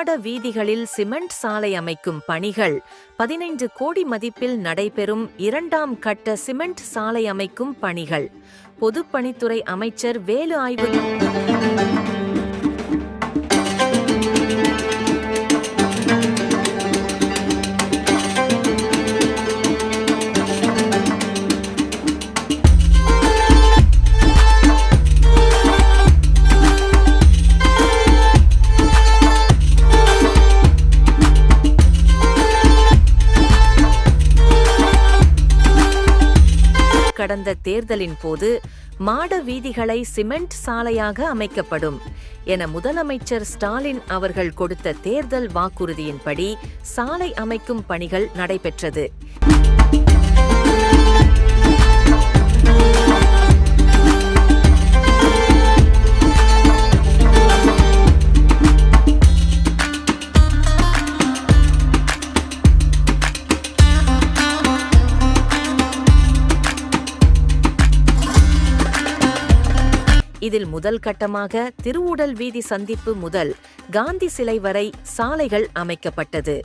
மாட வீதிகளில் சிமெண்ட் சாலை அமைக்கும் பணிகள் 15 கோடி மதிப்பில் நடைபெறும் 2ஆம் கட்ட சிமெண்ட் சாலை அமைக்கும் பணிகள். பொதுப்பணித்துறை அமைச்சர் வேலு ஆய்வு. கடந்த தேர்தலின் போது மாட வீதிகளை சிமெண்ட் சாலையாக அமைக்கப்படும் என முதலமைச்சர் ஸ்டாலின் அவர்கள் கொடுத்த தேர்தல் வாக்குறுதியின்படி சாலை அமைக்கும் பணிகள் நடைபெற்றது. இதில் முதல் கட்டமாக திருவுடல் வீதி சந்திப்பு முதல் காந்தி சிலை வரை சாலைகள் அமைக்கப்பட்டது.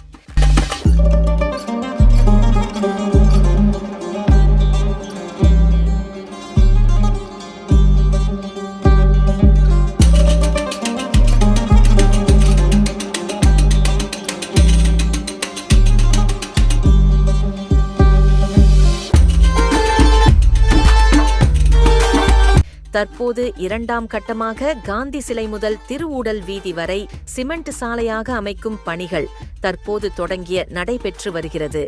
தற்போது 2ஆம் கட்டமாக காந்தி சிலை முதல் திருவுடல் வீதி வரை சிமெண்ட் சாலையாக அமைக்கும் பணிகள் தற்போது தொடங்கிய நடைபெற்று வருகிறது.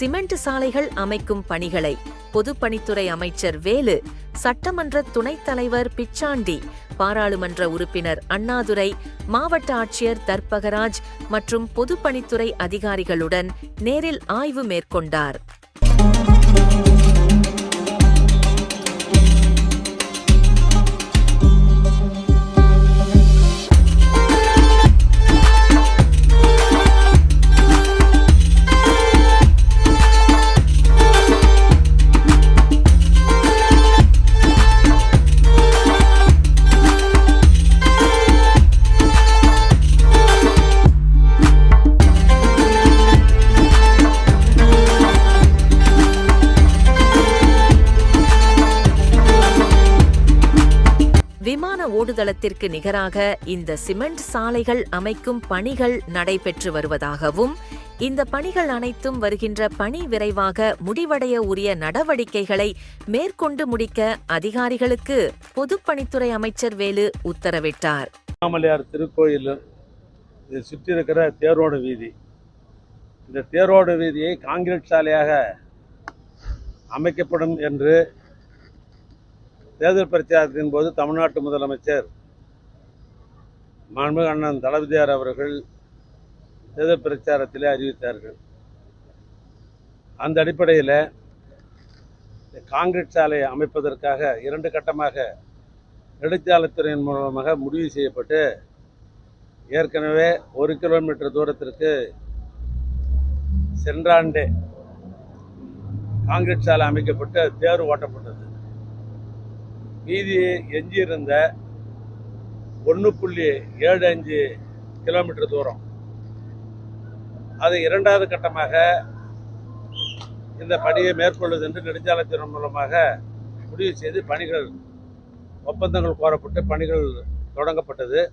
சிமெண்ட் சாலைகள் அமைக்கும் பணிகளை பொதுப்பணித்துறை அமைச்சர் வேலு, சட்டமன்ற துணைத் தலைவர் பிச்சாண்டி, பாராளுமன்ற உறுப்பினர் அண்ணாதுரை, மாவட்ட ஆட்சியர் தர்பகராஜ் மற்றும் பொதுப்பணித்துறை அதிகாரிகளுடன் நேரில் ஆய்வு மேற்கொண்டார். விமான ஓடுதளத்திற்கு நிகராக இந்த சிமெண்ட் சாலைகள் அமைக்கும் பணிகள் நடைபெற்று வருவதாகவும், இந்த பணிகள் அனைத்தும் வருகின்ற பணி விரைவாக முடிவடைய உரிய நடவடிக்கைகளை மேற்கொண்டு முடிக்க அதிகாரிகளுக்கு பொதுப்பணித்துறை அமைச்சர் வேலு உத்தரவிட்டார். ராமலியார் திருக்கோயில் இதை சுற்றி இருக்கிற தேரோடு வீதி, இந்த தேரோடு வீதியை காங்கிரீட் சாலையாக அமைக்கப்படும் என்று தேர்தல் பிரச்சாரத்தின் போது தமிழ்நாட்டு முதலமைச்சர் மாண்புமிகு அண்ணன் தளபதியார் அவர்கள் தேர்தல் பிரச்சாரத்திலே அறிவித்தார்கள். அந்த அடிப்படையில் காங்கிரீட் சாலை அமைப்பதற்காக 2 கட்டமாக நெடுஞ்சாலைத்துறையின் மூலமாக முடிவு செய்யப்பட்டு ஏற்கனவே 1 கிலோமீட்டர் தூரத்திற்கு சென்ற ஆண்டே காங்கிரீட் சாலை அமைக்கப்பட்டு தேர் ஓட்டப்பட்டது. மீதி எஞ்சியிருந்த 1.75 கிலோமீட்டர் தூரம் அதை 2வது கட்டமாக இந்த பணியை மேற்கொள்வது என்று நெடுஞ்சாலைத்துறை மூலமாக முடிவு செய்து பணிகள் ஒப்பந்தங்கள் கோரப்பட்டு பணிகள் தொடங்கப்பட்டது.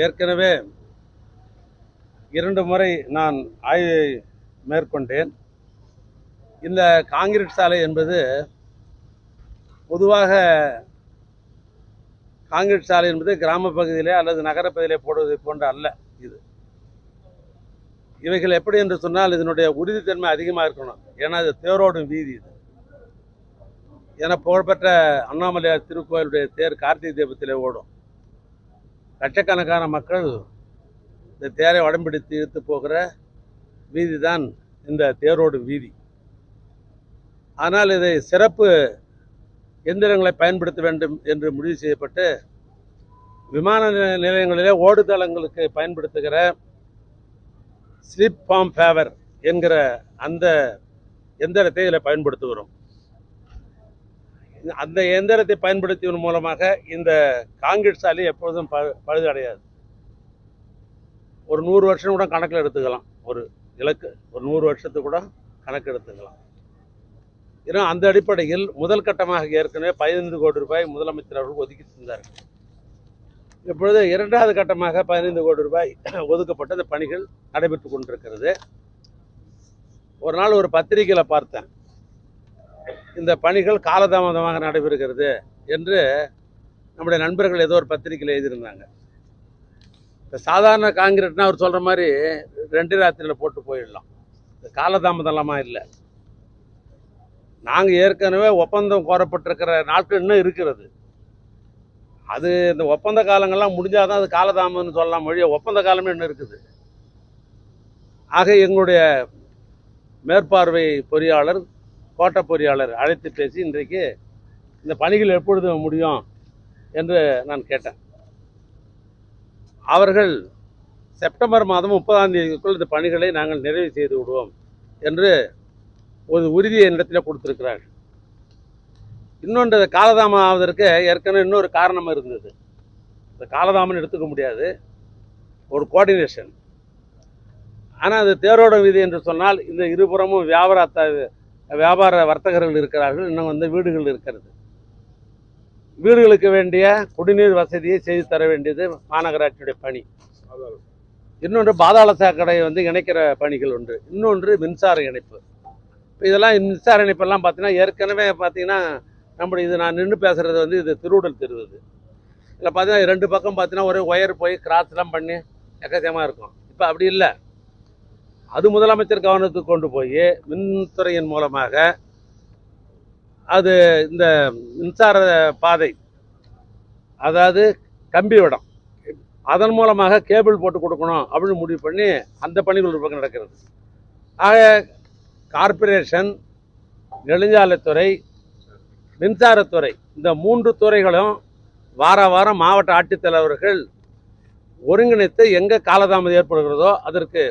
ஏற்கனவே 2 முறை நான் ஆய்வை மேற்கொண்டேன். இந்த காங்கிரீட் சாலை என்பது பொதுவாக காங்கிரீட் சாலை என்பது கிராம பகுதியிலே அல்லது நகரப்பகுதியிலே போடுவதை போன்ற அல்ல. இது இவைகள் எப்படி என்று சொன்னால் இதனுடைய உறுதித்தன்மை அதிகமாக இருக்கணும். ஏன்னா இது தேரோடும் வீதி. இது என புகழ்பெற்ற அண்ணாமலையார் திருக்கோயிலுடைய தேர் கார்த்திகை தீபத்திலே ஓடும். லட்சக்கணக்கான மக்கள் இந்த தேரை வடம்பிடித்து இழுத்து போகிற வீதி தான் இந்த தேரோடும் வீதி. ஆனால் இதை சிறப்பு எந்திரங்களை பயன்படுத்த வேண்டும் என்று முடிவு செய்யப்பட்டு விமான நிலையங்களிலே ஓடுதளங்களுக்கு பயன்படுத்துகிற ஸ்லிப் ஃபார்ம் ஃபேவர் என்கிற அந்த எந்திரத்தை இதில் பயன்படுத்துகிறோம். அந்த எந்திரத்தை பயன்படுத்துவதன் மூலமாக இந்த காங்கிரீட் சாலை எப்பொழுதும் பழுதடையாது. ஒரு 100 வருஷம் கூட கணக்கில் எடுத்துக்கலாம். ஒரு இலக்கு ஒரு 100 வருஷத்துக்கு கூட கணக்கு எடுத்துக்கலாம். ஏன்னா அந்த அடிப்படையில் முதல் கட்டமாக ஏற்கனவே 15 கோடி ரூபாய் முதலமைச்சர் அவர்கள் ஒதுக்கி தந்தார். இப்பொழுது இரண்டாவது கட்டமாக 15 கோடி ரூபாய் ஒதுக்கப்பட்ட இந்த பணிகள் நடைபெற்று கொண்டிருக்கிறது. ஒரு நாள் ஒரு பத்திரிகையில் பார்த்தேன், இந்த பணிகள் காலதாமதமாக நடைபெறுகிறது என்று நம்முடைய நண்பர்கள் ஏதோ ஒரு பத்திரிகையில் எழுதியிருந்தாங்க. இந்த சாதாரண காங்கிரீட்னா அவர் சொல்கிற மாதிரி 2 ராத்திரியில் போட்டு போயிடலாம். இந்த காலதாமதம்லாமா இல்லை. நாங்கள் ஏற்கனவே ஒப்பந்தம் கோரப்பட்டிருக்கிற நாட்கள் இன்னும் இருக்கிறது. அது இந்த ஒப்பந்த காலங்கள்லாம் முடிஞ்சாதான் அது காலதாமதம்னு சொல்லலாம். மொழிய ஒப்பந்த காலமே இன்னும் இருக்குது. ஆக எங்களுடைய மேற்பார்வை பொறியாளர், கோட்ட பொறியாளர் அழைத்து பேசி இன்றைக்கு இந்த பணிகள் எப்பொழுது முடியும் என்று நான் கேட்டேன். அவர்கள் செப்டம்பர் மாதம் 30ஆம் தேதிக்குள் இந்த பணிகளை நாங்கள் நிறைவு செய்து விடுவோம் என்று ஒரு உறுதியை என்னிடத்தில் கொடுத்திருக்கிறார்கள். இன்னொன்று, காலதாமதம் ஆவதற்கு ஏற்கனவே இன்னொரு காரணம் இருந்தது. இந்த காலதாமம் எடுத்துக்க முடியாது, ஒரு கோஆர்டினேஷன். ஆனால் அது தேரோட வீதி என்று சொன்னால் இந்த இருபுறமும் வியாபார வர்த்தகர்கள் இருக்கிறார்கள். இன்னும் வீடுகள் இருக்கிறது. வீடுகளுக்கு வேண்டிய குடிநீர் வசதியை செய்து தர வேண்டியது மாநகராட்சியுடைய பணி. இன்னொன்று பாதாள சாக்கடை இணைக்கிற பணிகள் ஒன்று. இன்னொன்று மின்சார இணைப்பு. இப்போ இதெல்லாம் மின்சார இணைப்பெல்லாம் பார்த்தீங்கன்னா ஏற்கனவே பார்த்தீங்கன்னா நம்முடைய நான் நின்று பேசுகிறது இது திருவுடல் தெருவுது. இதில் பார்த்தீங்கன்னா 2 பக்கம் பார்த்தீங்கன்னா ஒரே ஒயர் போய் கிராஸ்லாம் பண்ணி எக்கச்சக்கமாக இருக்கும். இப்போ அப்படி இல்லை. அது முதலமைச்சர் கவனத்துக்கு கொண்டு போய் மின்துறையின் மூலமாக அது இந்த மின்சார பாதை, அதாவது கம்பி விடம், அதன் மூலமாக கேபிள் போட்டு கொடுக்கணும் அப்படின்னு முடிவு பண்ணி அந்த பணிகள் ஒரு பக்கம் நடக்கிறது. ஆக கார்ப்பரேஷன், நெடுஞ்சாலைத்துறை, மின்சாரத்துறை, இந்த 3 துறைகளும் வாரம் மாவட்ட ஆட்சித்தலைவர்கள் ஒருங்கிணைத்து எங்கே காலதாமதம் ஏற்படுகிறதோ அதற்கு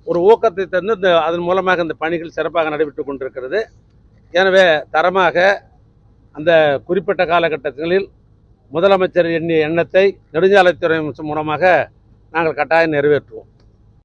ஒரு ஊக்கத்தை தந்து அதன் மூலமாக இந்த பணிகள் சிறப்பாக நடைபெற்று கொண்டிருக்கிறது. எனவே தரமாக அந்த குறிப்பிட்ட காலகட்டங்களில் முதலமைச்சர் எண்ணிய எண்ணத்தை நெடுஞ்சாலைத்துறை மூலமாக நாங்கள் கட்டாயம் நிறைவேற்றுவோம்.